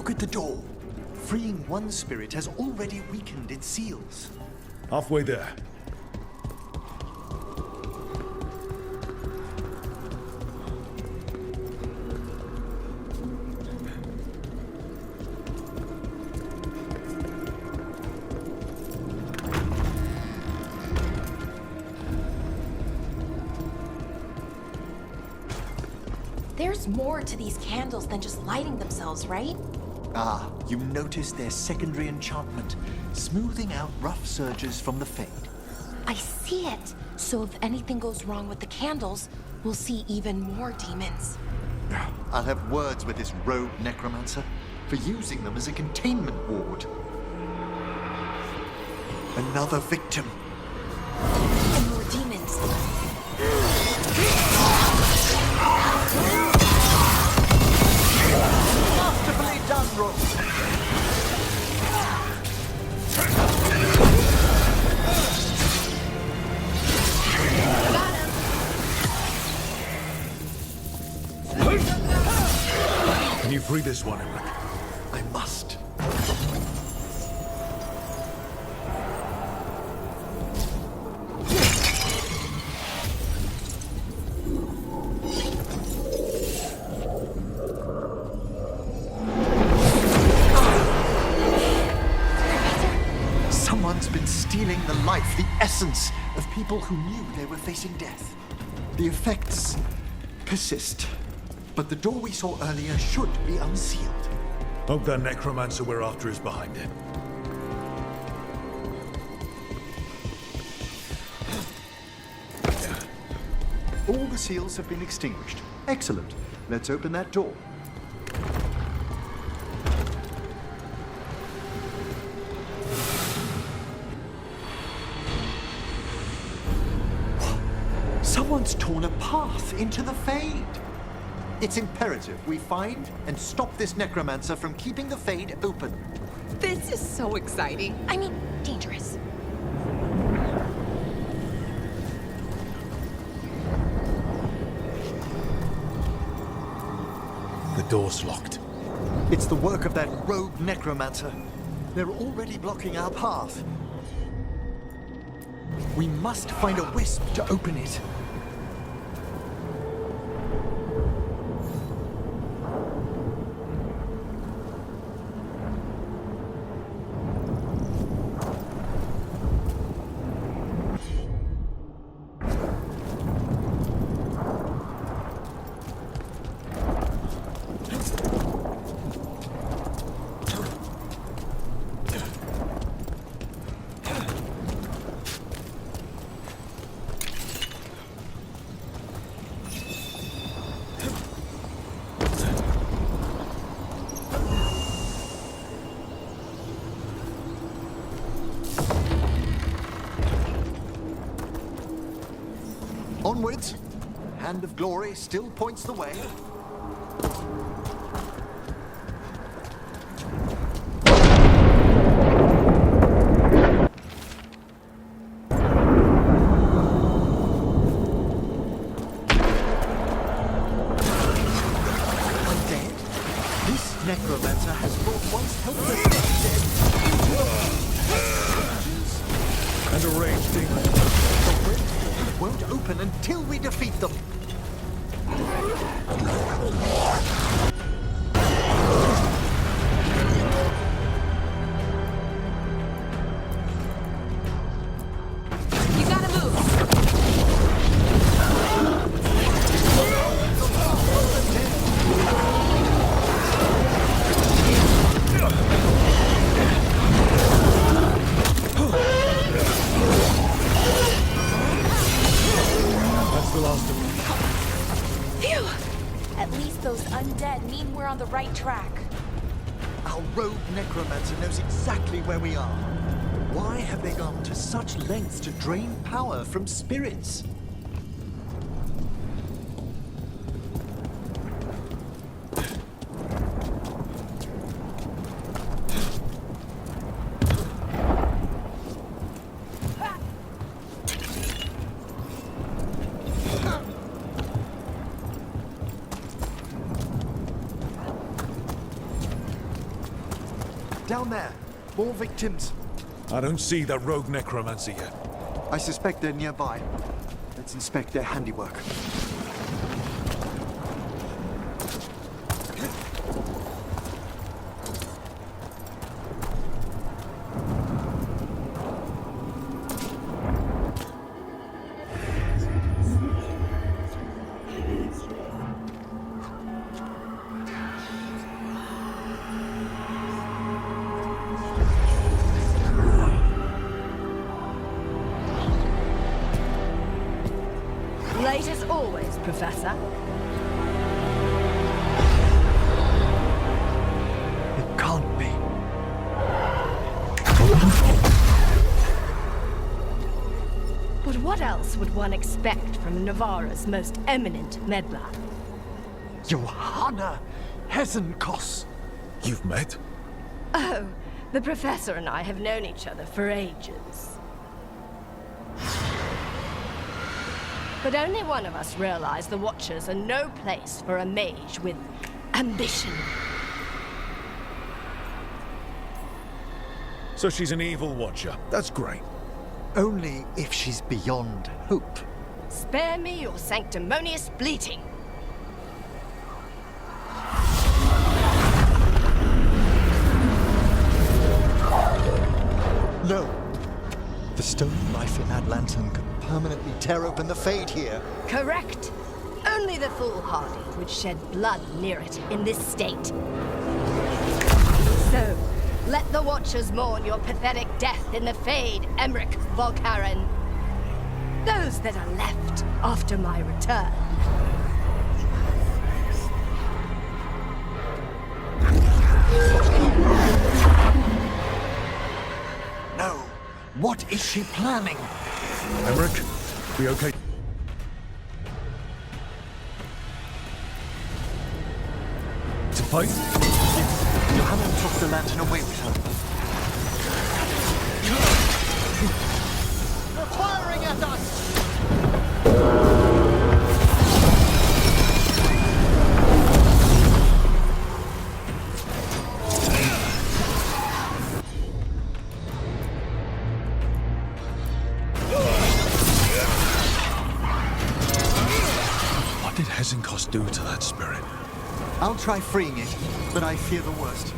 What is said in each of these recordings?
Look at the door. Freeing one spirit has already weakened its seals. Halfway there. There's more to these candles than just lighting themselves, right? Ah, you noticed their secondary enchantment, smoothing out rough surges from the Fade. I see it. So if anything goes wrong with the candles, we'll see even more demons. I'll have words with this rogue necromancer for using them as a containment ward. Another victim. And more demons. Masterfully done, Rook. Can you free this one, Eric? I must. Someone's been stealing the life, the essence of people who knew they were facing death. The effects persist, but the door we saw earlier should be unsealed. Hope that necromancer we're after is behind it. All the seals have been extinguished. Excellent. Let's open that door. Someone's torn a path into the Fade. It's imperative we find and stop this necromancer from keeping the Fade open. This is so exciting. I mean, dangerous. The door's locked. It's the work of that rogue necromancer. They're already blocking our path. We must find a wisp to open it. Onwards. Hand of Glory still points the way. Undead? This necromancer has brought once helpless dead into the And a ranged demon. The red door won't open until we defeat them. You gotta move. That's the last of them. Phew! At least those undead mean we're on the right track. Our rogue necromancer knows exactly where we are. Why have they gone to such lengths to drain power from spirits? Down there. More victims. I don't see that rogue necromancer yet. I suspect they're nearby. Let's inspect their handiwork. Late as always, Professor. It can't be. But what else would one expect from Navarra's most eminent meddler? Johanna Hezenkos. You've met? Oh, the Professor and I have known each other for ages. But only one of us realized the Watchers are no place for a mage with ambition. So she's an evil watcher. That's great. Only if she's beyond hope. Spare me your sanctimonious bleating. No. The stolen life in that lantern could permanently tear open the Fade here. Correct. Only the foolhardy would shed blood near it in this state. So, let the Watchers mourn your pathetic death in the Fade, Emmerich Volkaren. Those that are left after my return. No. What is she planning? Emmerich, we okay? To fight? Johanna took the lantern away with her. They're firing at us! What did Hezenkos do to that spirit? I'll try freeing it, but I fear the worst.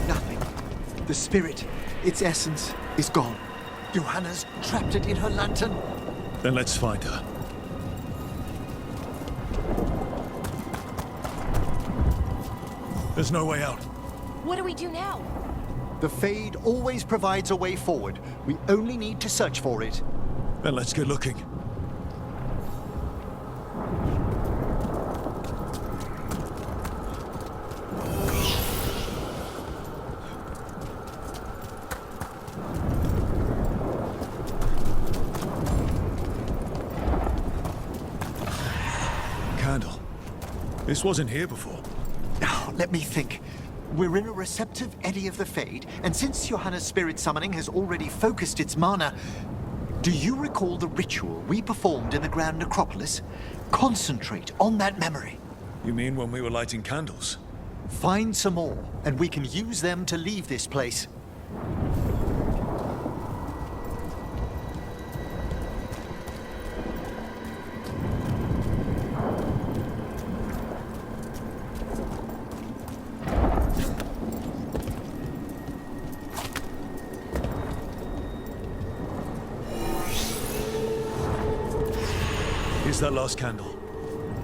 Nothing. The spirit, its essence, is gone. Johanna's trapped it in her lantern. Then let's find her. There's no way out. What do we do now? The Fade always provides a way forward. We only need to search for it. Then let's get looking. Candle. This wasn't here before. Now, let me think. We're in a receptive eddy of the Fade, and since Johanna's spirit summoning has already focused its mana, do you recall the ritual we performed in the Grand Necropolis? Concentrate on that memory. You mean when we were lighting candles? Find some more, and we can use them to leave this place. Here's that last candle.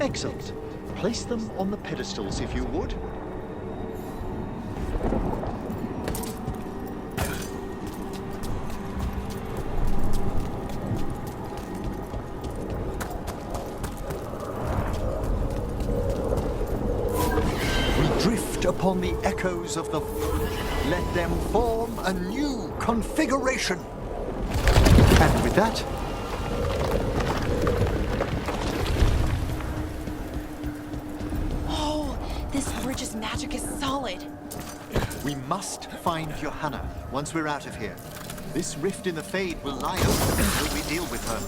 Excellent. Place them on the pedestals if you would. We drift upon the echoes of the... Let them form a new configuration. And with that... Oh, this bridge's magic is solid. We must find Johanna once we're out of here. This rift in the Fade will lie open until we deal with her.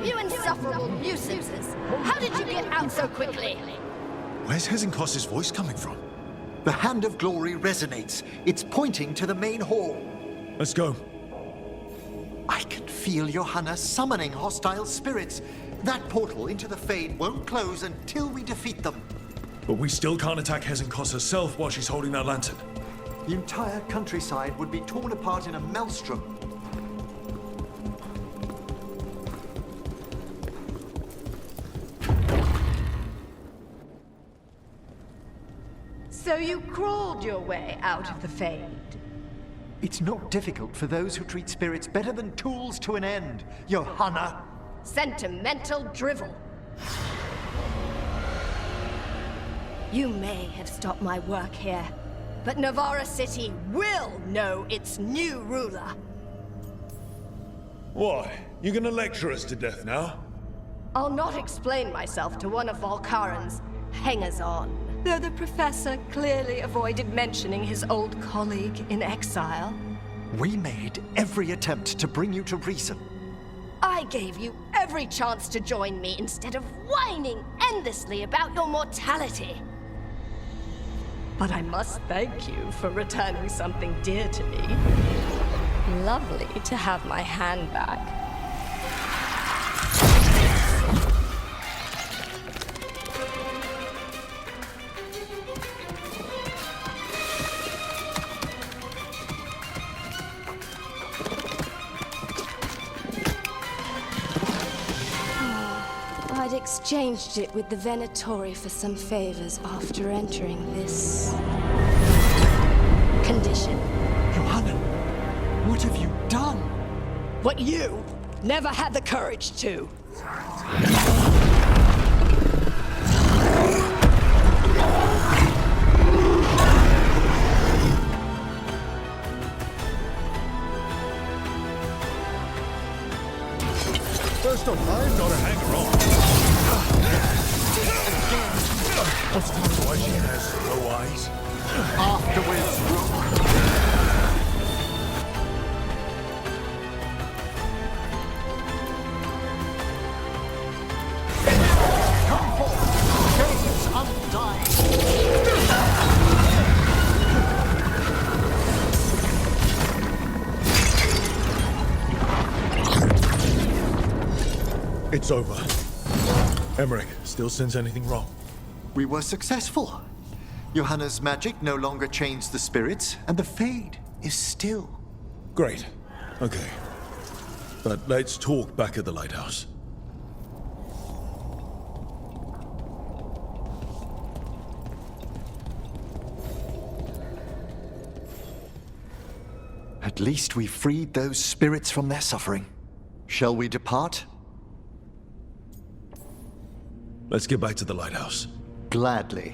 You insufferable nuisances! How did you get out so quickly? Where's Hezenkos's voice coming from? The Hand of Glory resonates. It's pointing to the main hall. Let's go. I can feel Johanna summoning hostile spirits. That portal into the Fade won't close until we defeat them. But we still can't attack Hezenkos herself while she's holding that lantern. The entire countryside would be torn apart in a maelstrom. So you crawled your way out of the Fade? It's not difficult for those who treat spirits better than tools to an end, Johanna. Sentimental drivel. You may have stopped my work here, but Navarra City will know its new ruler. What? You gonna lecture us to death now? I'll not explain myself to one of Volkaren's hangers-on, though the professor clearly avoided mentioning his old colleague in exile. We made every attempt to bring you to reason. I gave you every chance to join me instead of whining endlessly about your mortality. But I must thank you for returning something dear to me. Lovely to have my hand back. I'd exchanged it with the Venatori for some favors after entering this condition. Johanna, what have you done? What you never had the courage to. First off, I'm not a hanger-on. What's the reason why she has no eyes? Afterwards, Rook. Come forth, James undying. It's over. Emmerich, still sense anything wrong? We were successful. Johanna's magic no longer changed the spirits, and the Fade is still. Great. Okay. But let's talk back at the lighthouse. At least we freed those spirits from their suffering. Shall we depart? Let's get back to the lighthouse. Gladly.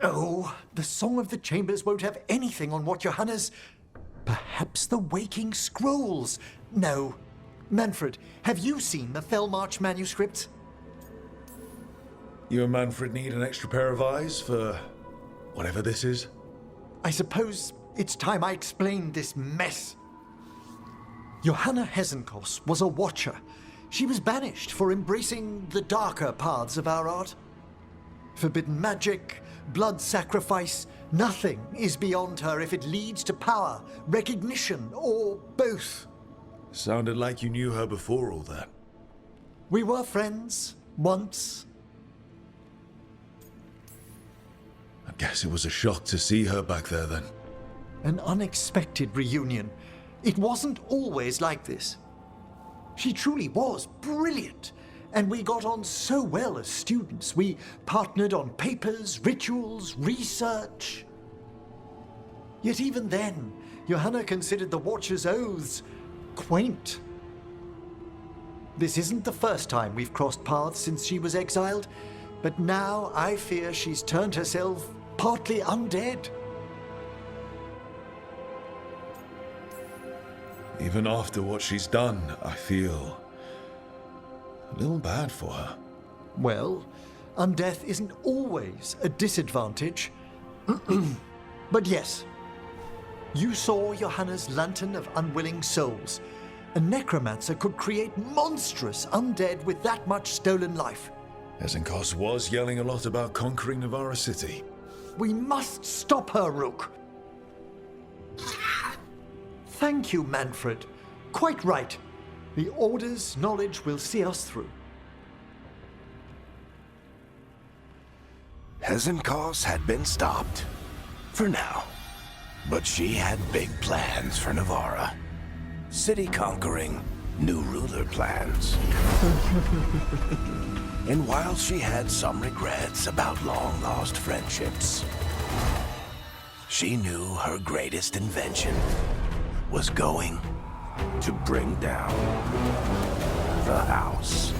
Oh, the Song of the Chambers won't have anything on what Johanna's... Perhaps the Waking Scrolls? No. Manfred, have you seen the Fellmarch manuscripts? You and Manfred need an extra pair of eyes for whatever this is? I suppose it's time I explained this mess. Johanna Hezenkos was a watcher. She was banished for embracing the darker paths of our art. Forbidden magic, blood sacrifice, nothing is beyond her if it leads to power, recognition, or both. Sounded like you knew her before all that. We were friends, once. I guess it was a shock to see her back there then. An unexpected reunion. It wasn't always like this. She truly was brilliant, and we got on so well as students. We partnered on papers, rituals, research. Yet even then, Johanna considered the Watcher's oaths quaint. This isn't the first time we've crossed paths since she was exiled, but now I fear she's turned herself partly undead. Even after what she's done, I feel a little bad for her. Well, undeath isn't always a disadvantage. But yes, you saw Johanna's Lantern of Unwilling Souls. A necromancer could create monstrous undead with that much stolen life. Ezenkos was yelling a lot about conquering Navarra City. We must stop her, Rook. Thank you, Manfred. Quite right. The Order's knowledge will see us through. Ezenkos had been stopped. For now. But she had big plans for Navarra. City conquering, new ruler plans. And while she had some regrets about long-lost friendships, she knew her greatest invention was going to bring down the house.